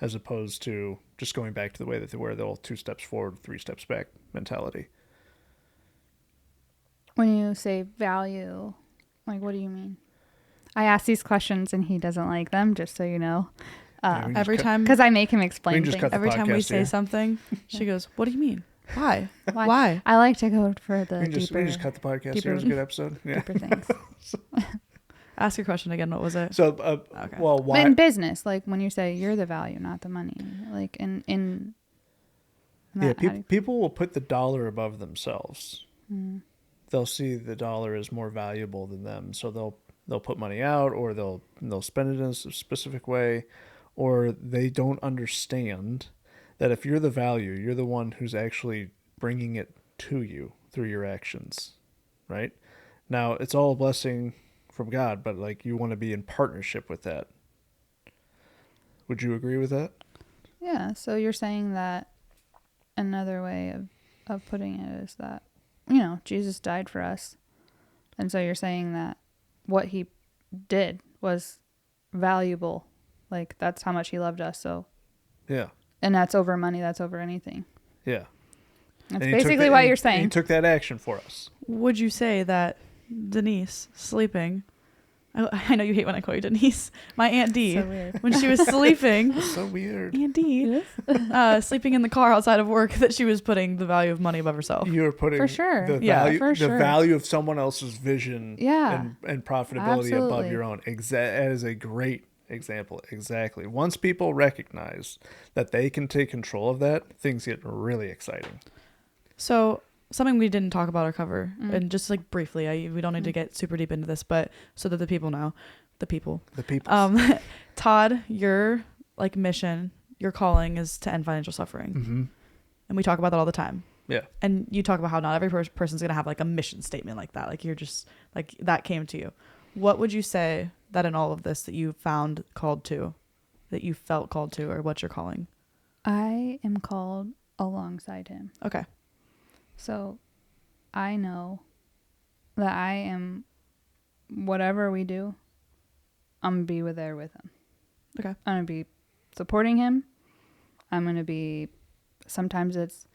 as opposed to just going back to the way that they were, the old 2 steps forward, 3 steps back mentality. when you say value, like what do you mean? I ask these questions and he doesn't like them, just so you know. Every time, Because I make him explain just things. cut the every time we podcast say here. something, she goes, "What do you mean? Why? Why? Why?" I like to go for the We can deeper, just cut the podcast deeper- here. It was a good episode. Yeah. deeper things. Ask your question again. What was it? So, Okay. well, But why? in business, like when you say you're the value, not the money, like in Yeah, that, how do you- people will put the dollar above themselves. Mm. They'll see the dollar as more valuable than them, so they'll put money out, or they'll spend it in a specific way, or they don't understand that if you're the value, you're the one who's actually bringing it to you through your actions, right? Now, it's all a blessing from God, but like you want to be in partnership with that. Would you agree with that? Yeah, so you're saying that another way of putting it is that, you know, Jesus died for us. And so you're saying that what he did was valuable. Like that's how much he loved us. So, Yeah. and that's over money, that's over anything. Yeah. That's And he took basically that- what and you're he- and He saying. took that action for us. Would you say that Denise sleeping? I know you hate when I call you Denise. My Aunt D, So weird. when she was sleeping, That's so weird. Aunt D, sleeping in the car outside of work, that she was putting the value of money above herself. You are putting For sure. the Yeah, value, for the sure. value of someone else's vision Yeah. and profitability above Absolutely. your own. That is a great example. Exactly. Once people recognize that they can take control of that, things get really exciting. So something we didn't talk about or cover, and just like briefly, we don't need to get super deep into this, but so that the people know, the people. Todd, your like mission, your calling is to end financial suffering, Mm-hmm. and we talk about that all the time. Yeah. And you talk about how not every person's gonna have like a mission statement like that. Like you're just like that came to you. What would you say that in all of this that you found called to, that you felt called to, or what's your calling? I am called alongside him. Okay. So I know that I am, whatever we do, I'm going to be there with him. Okay. I'm going to be supporting him. I'm going to be, sometimes it's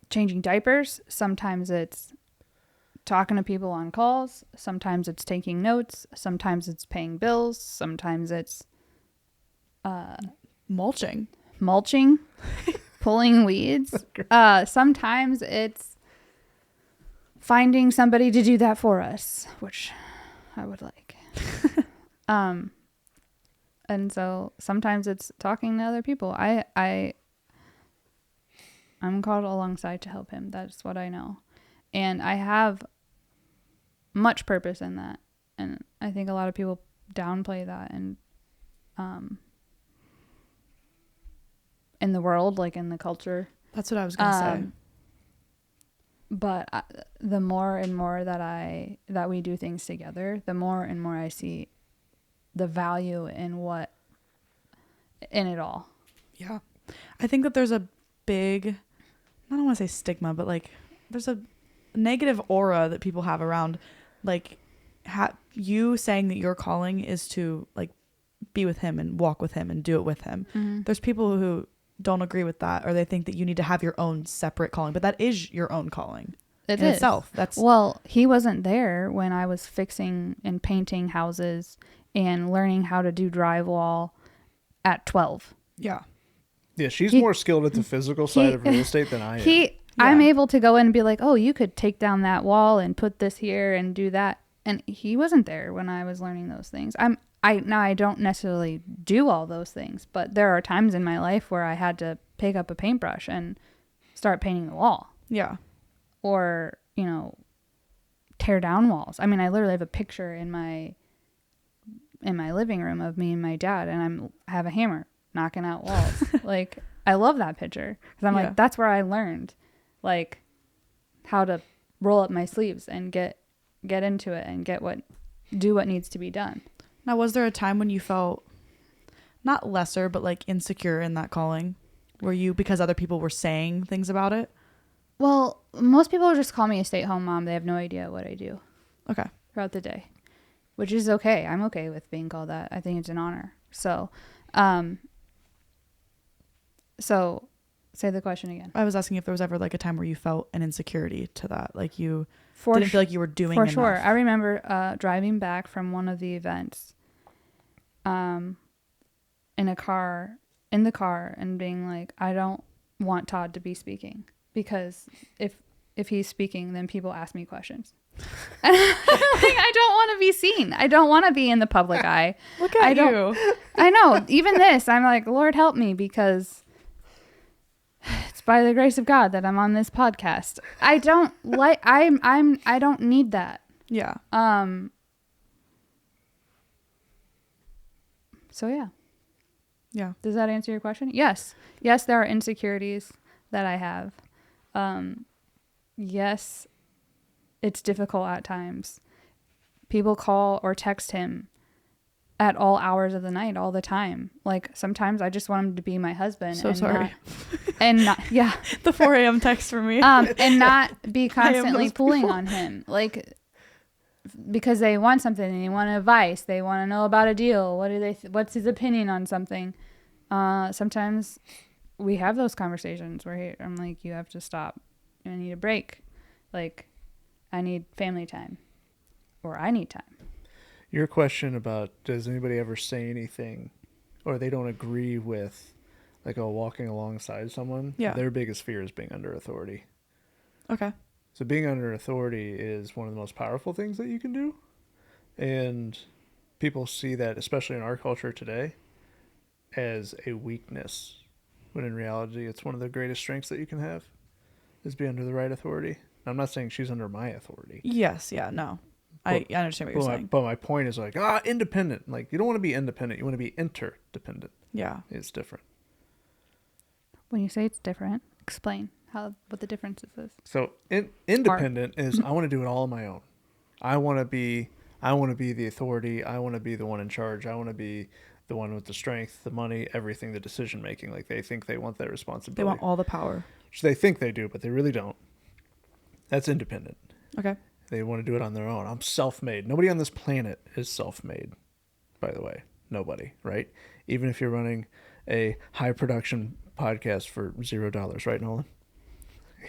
changing diapers. Sometimes it's talking to people on calls. Sometimes it's taking notes. Sometimes it's paying bills. Sometimes it's Mulching. mulching, pulling weeds. Sometimes it's finding somebody to do that for us, which I would like. And so sometimes it's talking to other people. I'm called alongside to help him. That's what I know. And I have much purpose in that. And I think a lot of people downplay that. And in the world, like in the culture. That's what I was gonna say. But the more and more that we do things together, the more and more I see the value in it all. Yeah. I think that there's a big, I don't want to say stigma, but like there's a negative aura that people have around like you saying that your calling is to like be with him and walk with him and do it with him. Mm-hmm. There's people who don't agree with that, or they think that you need to have your own separate calling, but that is your own calling It in is. itself. That's Well, he wasn't there when I was fixing and painting houses and learning how to do drywall at 12. yeah. Yeah, she's He- more skilled at the physical side of real estate than I am. I'm able to go in and be like, oh, you could take down that wall and put this here and do that. And he wasn't there when I was learning those things. I don't necessarily do all those things, but there are times in my life where I had to pick up a paintbrush and start painting the wall. Yeah. Or, tear down walls. I mean, I literally have a picture in my living room of me and my dad, and I have a hammer knocking out walls. Like, I love that picture because I'm Yeah. like, that's where I learned, like, how to roll up my sleeves and get into it and do what needs to be done. Now, was there a time when you felt not lesser, but like insecure in that calling? Were you, because other people were saying things about it? Well, most people just call me a stay-at-home mom. They have no idea what I do Okay. throughout the day, which is okay. I'm okay with being called that. I think it's an honor. So say the question again. I was asking if there was ever like a time where you felt an insecurity to that. Like you For didn't feel like you were doing For enough. sure. I remember driving back from one of the events in the car and being like, I don't want Todd to be speaking, because if he's speaking, then people ask me questions. And I don't want to be seen. I don't want to be in the public eye. Look at you. I know. Even this, I'm like, Lord help me, because it's by the grace of God that I'm on this podcast. I don't need that. Yeah. So yeah. Yeah. Does that answer your question? Yes. Yes, there are insecurities that I have. Yes, it's difficult at times. People call or text him at all hours of the night, all the time. Like, sometimes I just want him to be my husband. So sorry. Yeah. The 4 a.m. text from me. And not be I am constantly those pulling people. on him. Like, because they want something, and they want advice. They want to know about a deal. What's his opinion on something? Sometimes we have those conversations where I'm like, you have to stop. I need a break. Like, I need family time, or I need time. Your question about, does anybody ever say anything, or they don't agree with, like, walking alongside someone? Yeah. Their biggest fear is being under authority. Okay. So being under authority is one of the most powerful things that you can do. And people see that, especially in our culture today, as a weakness, when in reality it's one of the greatest strengths that you can have, is be under the right authority. I'm not saying she's under my authority. Yes. Yeah. No. I understand what you're saying. But my point is, like, independent. Like, you don't want to be independent. You want to be interdependent. Yeah. It's different. When you say it's different, explain what the difference is. So independent is, I want to do it all on my own. I want to be the authority. I want to be the one in charge. I want to be the one with the strength, the money, everything, the decision making. Like, they think they want that responsibility. They want all the power. Which they think they do, but they really don't. That's independent. Okay. They want to do it on their own. I'm self-made. Nobody on this planet is self-made, by the way. Nobody, right? Even if you're running a high production podcast for $0, right, Nolan?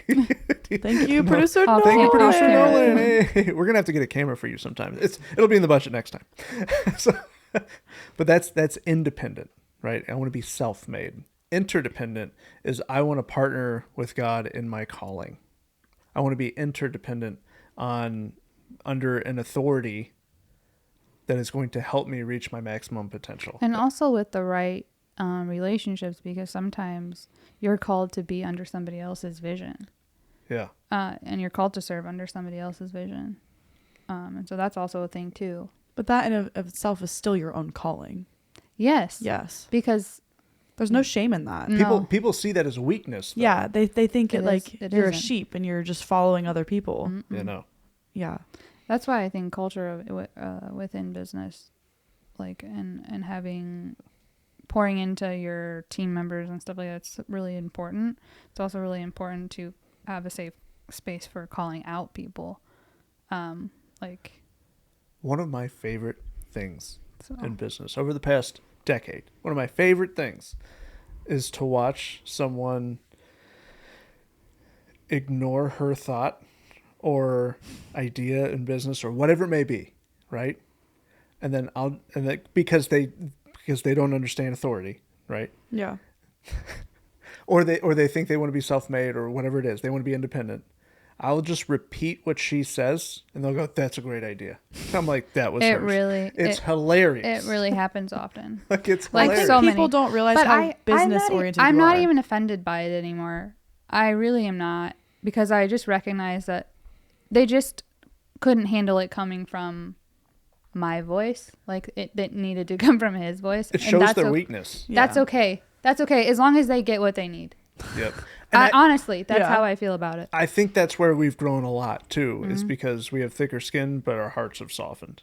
Thank you, producer Nolan. Thank you, producer Yeah. Nolan. Hey, we're gonna have to get a camera for you sometime. It'll be in the budget next time. But that's independent, right? I want to be self-made. Interdependent is, I want to partner with God in my calling. I want to be interdependent under an authority that is going to help me reach my maximum potential. And also with the right relationships, because sometimes you're called to be under somebody else's vision. Yeah. And you're called to serve under somebody else's vision. And so that's also a thing too. But that in of itself is still your own calling. Yes. Yes. Because There's no shame in that. No. People see that as a weakness, though. Yeah, they think It like is- it you're a isn't. sheep and you're just following other people. Mm-mm. You know. Yeah. That's why I think culture within business, like, and having, pouring into your team members and stuff like that's really important. It's also really important to have a safe space for calling out people. Like, One of my favorite things so, in business over the past decade, one of my favorite things is to watch someone ignore her thought or idea in business or whatever it may be, right? And then because they don't understand authority, right? Yeah. Or they think they want to be self-made or whatever it is. They want to be independent. I'll just repeat what she says, and they'll go, "That's a great idea." I'm like, "That was hers." It's hilarious. It really happens often. Like, it's Like, hilarious. so many. People don't realize But how business oriented I'm you not are. even offended by it anymore. I really am not, because I just recognize that they just couldn't handle it coming from my voice. Like, it needed to come from his voice. It and shows that's their o- weakness. That's Yeah. okay. That's okay, as long as they get what they need. Yep. And Honestly, that's Yeah. how I feel about it. I think that's where we've grown a lot too. Is Mm-hmm. because we have thicker skin, but our hearts have softened.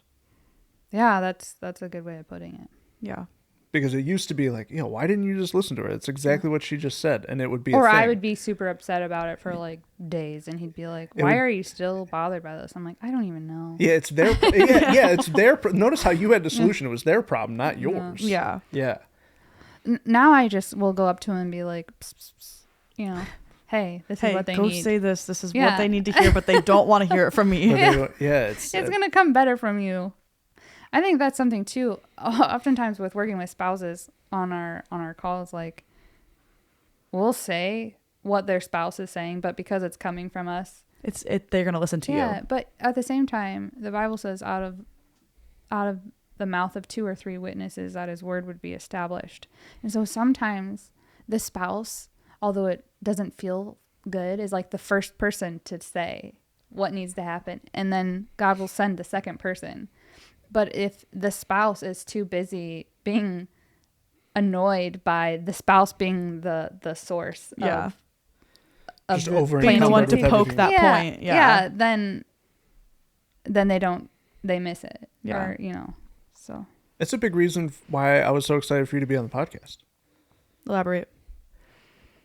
Yeah, that's a good way of putting it. Yeah. Because it used to be like, why didn't you just listen to her? It's exactly what she just said, and it would be. Or a thing. I would be super upset about it for like days, and he'd be like, It "Why would- are you still bothered by this?" I'm like, "I don't even know." Yeah, it's their. It's their. Notice how you had the solution. It was their problem, not yours. Yeah. Yeah. Now I just will go up to him and be like, psst, psst, psst, hey, this is Hey, what they go need. say this. This is Yeah. what they need to hear, but they don't want to hear it from me. But it's It's gonna come better from you. I think that's something too. Oftentimes with working with spouses on our calls, like, we'll say what their spouse is saying, but because it's coming from us, they're going to listen to Yeah, you. but at the same time, the Bible says out of the mouth of 2 or 3 witnesses that his word would be established. And so sometimes the spouse, although it doesn't feel good, is like the first person to say what needs to happen. And then God will send the second person. But if the spouse is too busy being annoyed by the spouse being the source Yeah. of Just the over Being the one to with poke everything. that point. Yeah. then they miss it. Yeah. Or, so. It's a big reason why I was so excited for you to be on the podcast. Elaborate.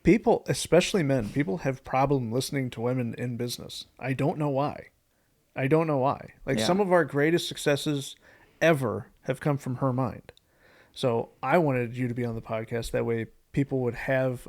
People, especially men, people have problem listening to women in business. I don't know why. Like Yeah. some of our greatest successes ever have come from her mind. So I wanted you to be on the podcast. That way people would have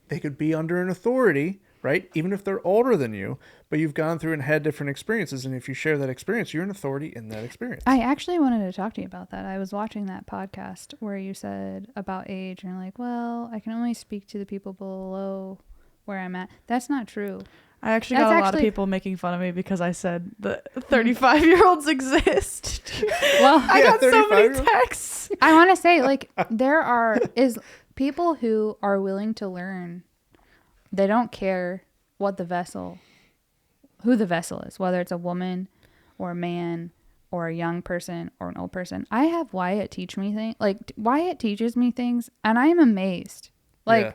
they could be under an authority, right? Even if they're older than you, but you've gone through and had different experiences. And if you share that experience, you're an authority in that experience. I actually wanted to talk to you about that. I was watching that podcast where you said about age and you're like, well, I can only speak to the people below where I'm at. That's not true. I actually That's got a lot of actually- people making fun of me because I said the 35-year-olds exist. Well, I got so many 35-year-olds. texts. I want to say, like, is people who are willing to learn. They don't care who the vessel is, whether it's a woman or a man or a young person or an old person. I have Wyatt teach me things. Like, Wyatt teaches me things, and I am amazed. Like, Yeah.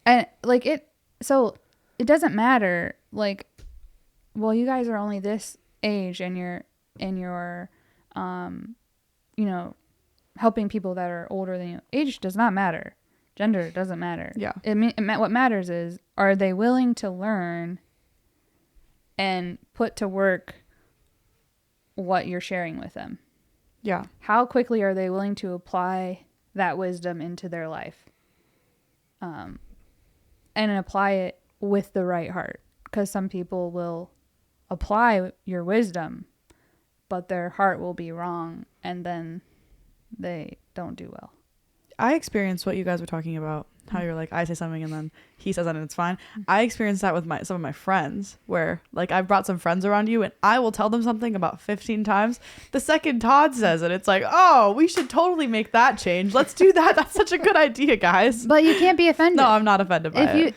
and like so it doesn't matter. Like, well, you guys are only this age, and you're helping people that are older than you. Age does not matter. Gender doesn't matter. Yeah. What matters is, are they willing to learn and put to work what you're sharing with them? Yeah. How quickly are they willing to apply that wisdom into their life? And apply it with the right heart. Because some people will apply your wisdom, but their heart will be wrong, and then they don't do well. I experienced what you guys were talking about. How you're like, I say something and then he says that and it's fine. I experienced that with some of my friends where like I've brought some friends around you and I will tell them something about 15 times. The second Todd says it, it's like, oh, we should totally make that change. Let's do that. That's such a good idea, guys. But you can't be offended. No, I'm not offended by it.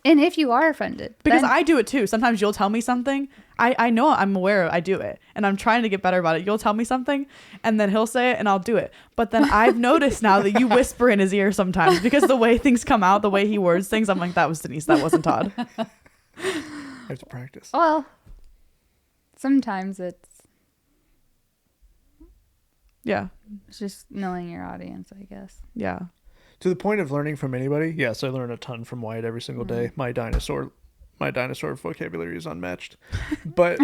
If you are offended. Because then, I do it too. Sometimes you'll tell me something. I know I'm aware I do it. And I'm trying to get better about it. You'll tell me something and then he'll say it and I'll do it. But then I've noticed now that you whisper in his ear sometimes because the way things come out, the way he words things, I'm like, that was Denise. That wasn't Todd. I have to practice. well, sometimes it's Yeah. just knowing your audience, I guess. Yeah. To the point of learning from anybody, yes, I learn a ton from Wyatt every single day. My dinosaur vocabulary is unmatched. But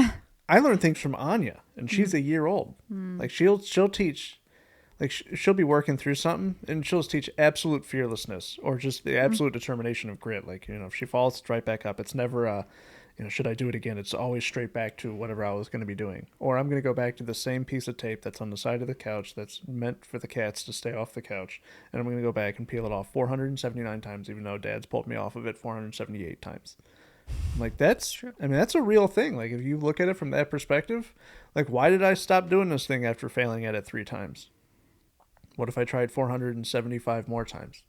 I learn things from Anya, and she's a year old. Like she'll teach, like she'll be working through something, and she'll teach absolute fearlessness or just the absolute determination of grit. Like, if she falls, it's right back up. It's never should I do it again? It's always straight back to whatever I was going to be doing. Or I'm going to go back to the same piece of tape that's on the side of the couch that's meant for the cats to stay off the couch. And I'm going to go back and peel it off 479 times, even though Dad's pulled me off of it 478 times. I'm like, that's true. I mean, that's a real thing. Like, if you look at it from that perspective, like, why did I stop doing this thing after failing at it 3 times? What if I tried 475 more times?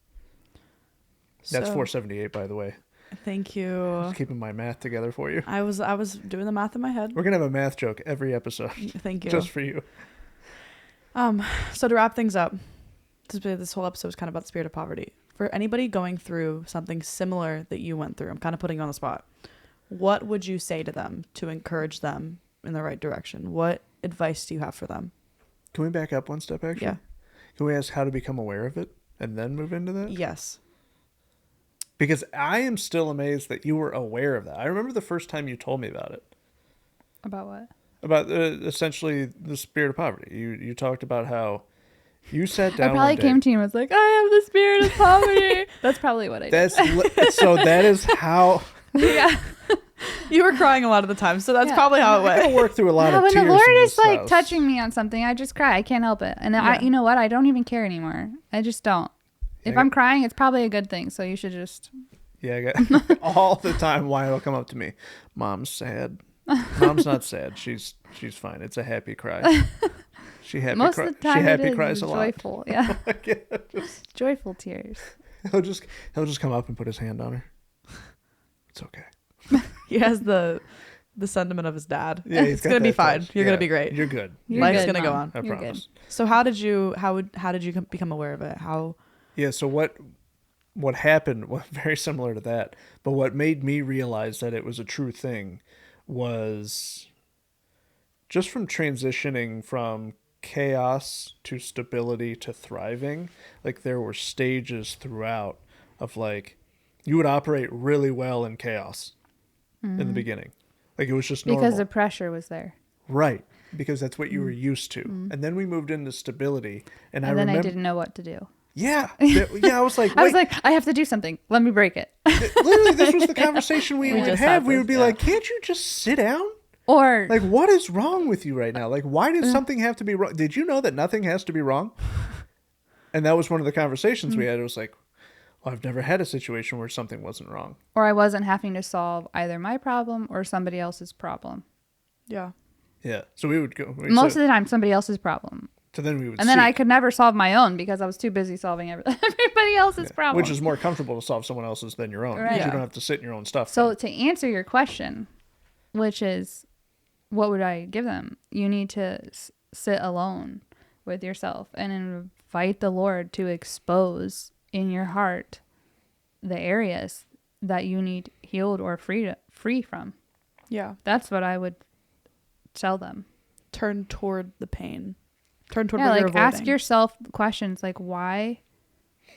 That's 478, by the way. Thank you. Just keeping my math together for you. I was doing the math in my head. We're going to have a math joke every episode. Thank you. Just for you. So to wrap things up, this whole episode was kind of about the spirit of poverty. For anybody going through something similar that you went through, I'm kind of putting you on the spot. What would you say to them to encourage them in the right direction? What advice do you have for them? Can we back up one step, actually? Yeah. Can we ask how to become aware of it and then move into that? Yes. Because I am still amazed that you were aware of that. I remember the first time you told me about it. About what? About essentially the spirit of poverty. You talked about how you sat down. I probably came to you and was like, I have the spirit of poverty. That's probably what I did. So that is how. Yeah. You were crying a lot of the time, so that's probably how it I went. work through a lot of when tears. the Lord in is this like house. touching me on something, I just cry. I can't help it. And Yeah. you know what? I don't even care anymore. I just don't. If Yeah. I'm crying, it's probably a good thing. So you should just Yeah, I got all the time. Why it'll come up to me, Mom's sad. Mom's not sad. She's fine. It's a happy cry. Most of the time, she happy it is cries a lot. joyful. Yeah, Yeah, just, joyful tears. he'll just come up and put his hand on her. It's okay. He has the sentiment of his dad. Yeah, It's gonna be fine. touch. You're Yeah, gonna be great. You're good. You're Life's good, gonna go Mom. on. I You're promise. So how did you become aware of it? How? Yeah. So what happened was very similar to that, but what made me realize that it was a true thing was just from transitioning from chaos to stability to thriving. Like there were stages throughout of like you would operate really well in chaos in the beginning. Like it was just normal. Because the pressure was there. Right. Because that's what you were used to. And then we moved into stability. And I And then remember, I didn't know what to do. Yeah. I was like, I was wait. like, I have to do something. Let me break it. Literally, this was the conversation we would just have. had We this, would be yeah. like, can't you just sit down? Or Like, what is wrong with you right now? Like, why does something have to be wrong? Did you know that nothing has to be wrong? And that was one of the conversations we had. It was like, well, I've never had a situation where something wasn't wrong. or I wasn't having to solve either my problem or somebody else's problem. Yeah. Yeah. So we would go. Most of the time, somebody else's problem. So then we would And then I seek, could never solve my own because I was too busy solving everybody else's problem. which is more comfortable to solve someone else's than your own. Right. Because you Yeah. don't have to sit in your own stuff. So then. to answer your question, which is, what would I give them? You need to sit alone with yourself and invite the Lord to expose in your heart the areas that you need healed or free from. Yeah. That's what I would tell them. Turn toward the pain. Turn toward Yeah, what you're like ask avoiding. yourself questions like why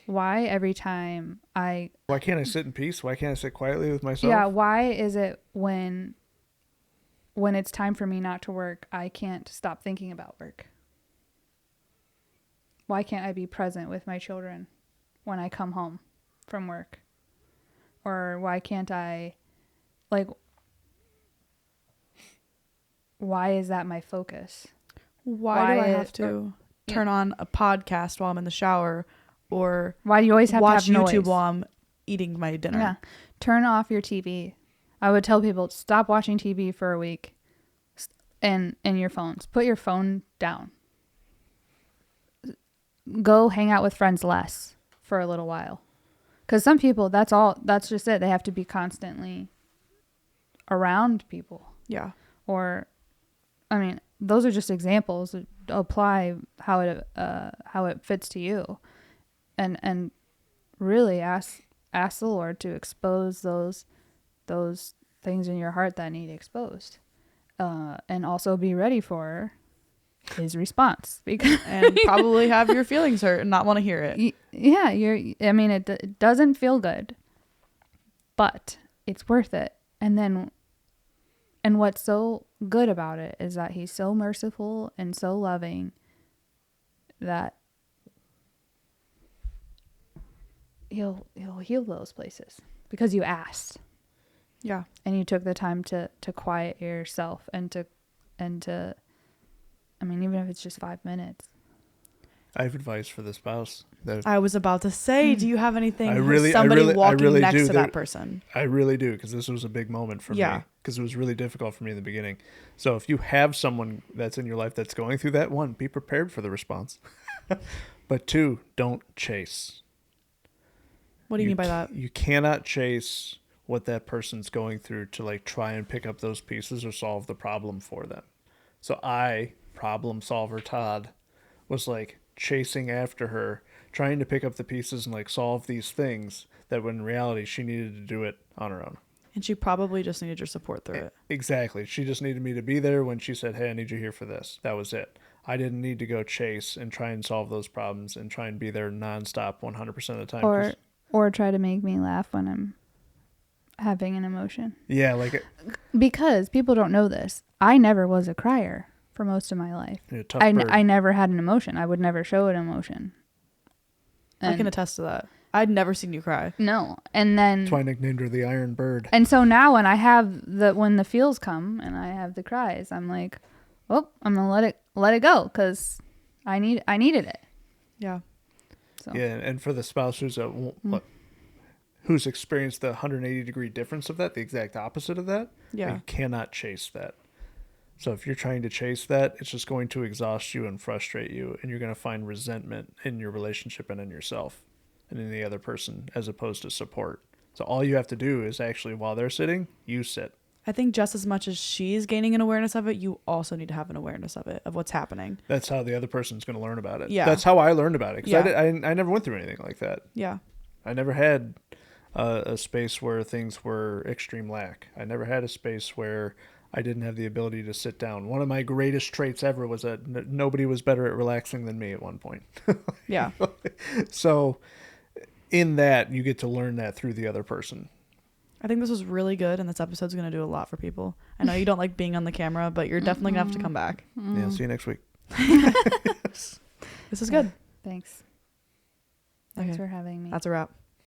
every time Why can't I sit in peace? Why can't I sit quietly with myself? yeah, why is it when it's time for me not to work, I can't stop thinking about work? Why can't I be present with my children when I come home from work? Or why can't I, like, why is that my focus? Why do I why- have to turn on a podcast while I'm in the shower or Why do you always have watch to have YouTube noise? while I'm eating my dinner? Yeah. Turn off your TV. I would tell people, stop watching TV for a week and your phones. Put your phone down. Go hang out with friends less for a little while. Because some people, that's just it. They have to be constantly around people. Yeah. Or, I mean, those are just examples. Apply how it fits to you. And really ask the Lord to expose those things in your heart that need exposed, and also be ready for His response, because And probably have your feelings hurt and not want to hear it. yeah, it doesn't feel good, but it's worth it. And what's so good about it is that He's so merciful and so loving that He'll heal those places because you asked. Yeah. And you took the time to quiet yourself and to I mean, even if it's just 5 minutes. I have advice for the spouse. That I was about to say, do you have anything? I for really- somebody I really walking next do. to There- that person. I really do, because this was a big moment for me. Because it was really difficult for me in the beginning. So if you have someone that's in your life that's going through that, one, be prepared for the response. But two, don't chase. What do you mean by that? You cannot chase what that person's going through to like try and pick up those pieces or solve the problem for them. So I, problem solver Todd, was like chasing after her, trying to pick up the pieces and like solve these things that when in reality she needed to do it on her own. And she probably just needed your support through it. Exactly. She just needed me to be there when she said, hey, I need you here for this. That was it. I didn't need to go chase and try and solve those problems and try and be there nonstop 100% of the time. Or try to make me laugh when I'm having an emotion. Yeah, like Because people don't know this. I never was a crier for most of my life. a tough bird. I never had an emotion. I would never show an emotion. I can attest to that. I'd never seen you cry. No. And then That's why I nicknamed her the Iron Bird. and so now when I have when the feels come and I have the cries, I'm like, oh, I'm gonna let it go because I needed it. Yeah. So Yeah, and for the spouse who's look, who's experienced the 180-degree difference of that, the exact opposite of that, Yeah. you cannot chase that. So if you're trying to chase that, it's just going to exhaust you and frustrate you, and you're going to find resentment in your relationship and in yourself and in the other person as opposed to support. So all you have to do is actually, while they're sitting, you sit. I think just as much as she's gaining an awareness of it, you also need to have an awareness of it, of what's happening. That's how the other person's going to learn about it. Yeah. That's how I learned about it. Because Yeah. I never went through anything like that. Yeah. I never had a space where things were extreme lack. I never had a space where I didn't have the ability to sit down. One of my greatest traits ever was that nobody was better at relaxing than me at one point. Yeah. So in that, you get to learn that through the other person. I think this was really good, and this episode's going to do a lot for people. I know you don't like being on the camera, but you're definitely going to have to come back. Yeah, see you next week. This is good. Thanks. Thanks Okay. for having me. That's a wrap.